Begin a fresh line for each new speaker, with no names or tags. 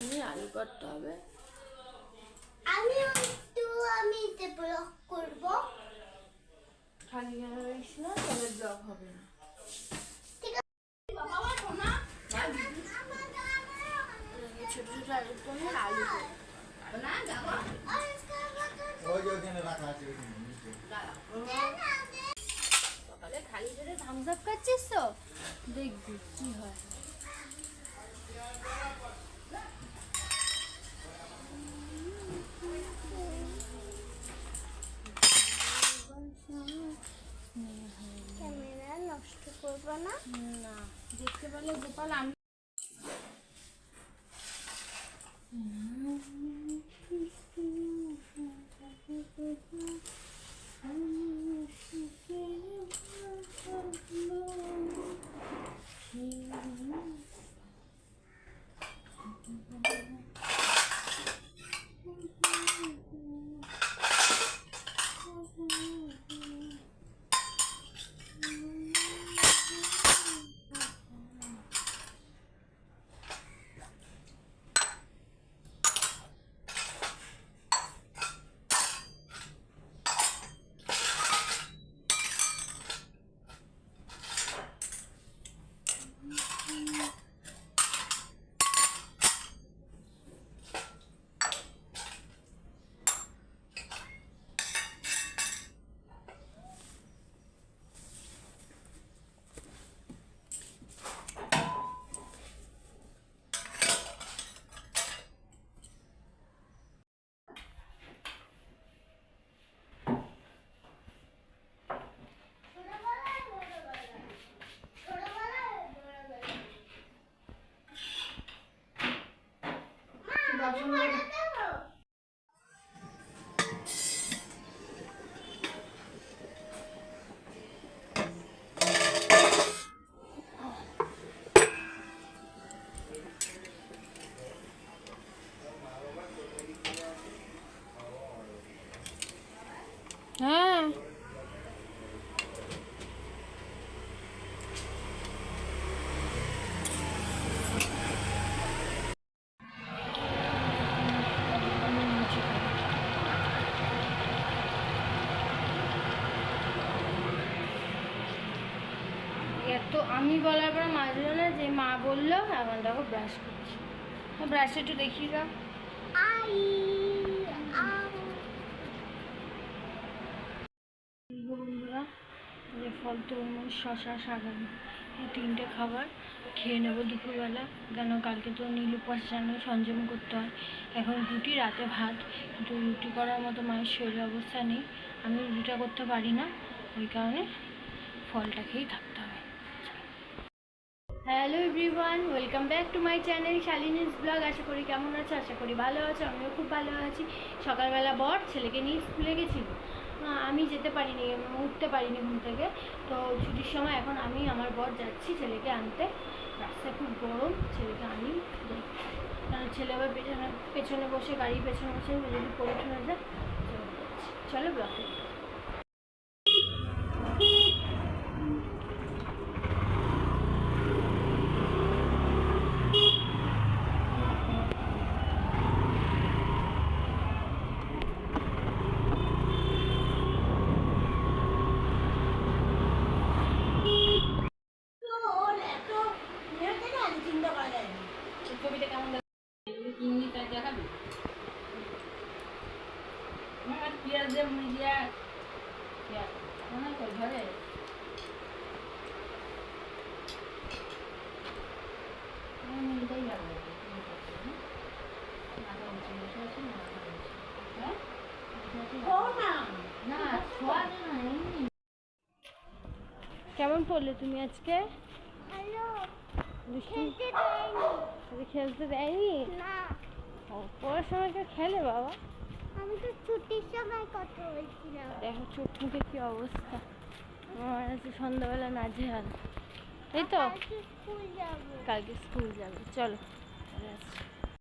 আলু করতে হবে।
আমি ব্লগ করব।
খালি রইস না, তাহলে ব্লগ হবে না। ছোট ছোট আলু পনির আলু সকালে খালি পেটে থামস আপ খাচ্ছিস তো, দেখবি কি হয়।
ক্যামেরা নষ্ট করবো না।
না, দেখতে পেলে গোপাল আমি হ্যাঁ এত আমি বলার পর মাজলো না, যে মা বললো, এখন দেখো ব্রাশ করছি। ব্রাশটা একটু দেখিয়ে দাও। বন্ধুরা, যে ফল, তরমুজ, শশা, শাকালু, এই তিনটে খাবার খেয়ে নেবো দুপুরবেলা। কেন কালকে তো নীল উপাস জানো, সংযম করতে হয়। এখন রুটি, রাতে ভাত, কিন্তু রুটি করার মতো মায়ের শরীর অবস্থা নেই। আমি রুটিটা করতে পারি না, ওই কারণে ফলটা খেয়েই থাকতে হবে। Hello everyone, welcome back to my channel Shalini's blog. আশা করি কেমন আছো? আশা করি ভালো আছো। আমিও খুব ভালো আছি। সকালবেলা ছেলেকে নিয়ে স্কুলে গেছিল, আমি যেতে পারিনি, উঠতে পারিনি ঘুম থেকে। তো ছুটির সময় এখন আমি আমার বর যাচ্ছি ছেলেকে আনতে। রাস্তায় খুব গরম, ছেলেকে আনি যাই, কারণ ছেলে আবার পেছনে বসে, গাড়ির পেছনে বসে যদি পড়ে ঠনে যায়। চলো ব্লগে। ছবিটা কেমন দেখাবি? পেঁয়াজ দিয়ে মুড়িয়া মনে হয় ঘরে মিলতেই যাবে। কেমন পড়লে তুমি আজকে? খেলতে দেয়নি?
না,
পড়াশোনা কেউ খেলে বাবা?
আমি তো ছুটির সময় কথা বলছিলাম।
দেখো চোখ মুখে কি অবস্থা, আমার আছে সন্ধ্যাবেলা নাজেহাল। এই তো
স্কুল যাবো।
কালকে স্কুল যাবে, চলো চলে আসছি।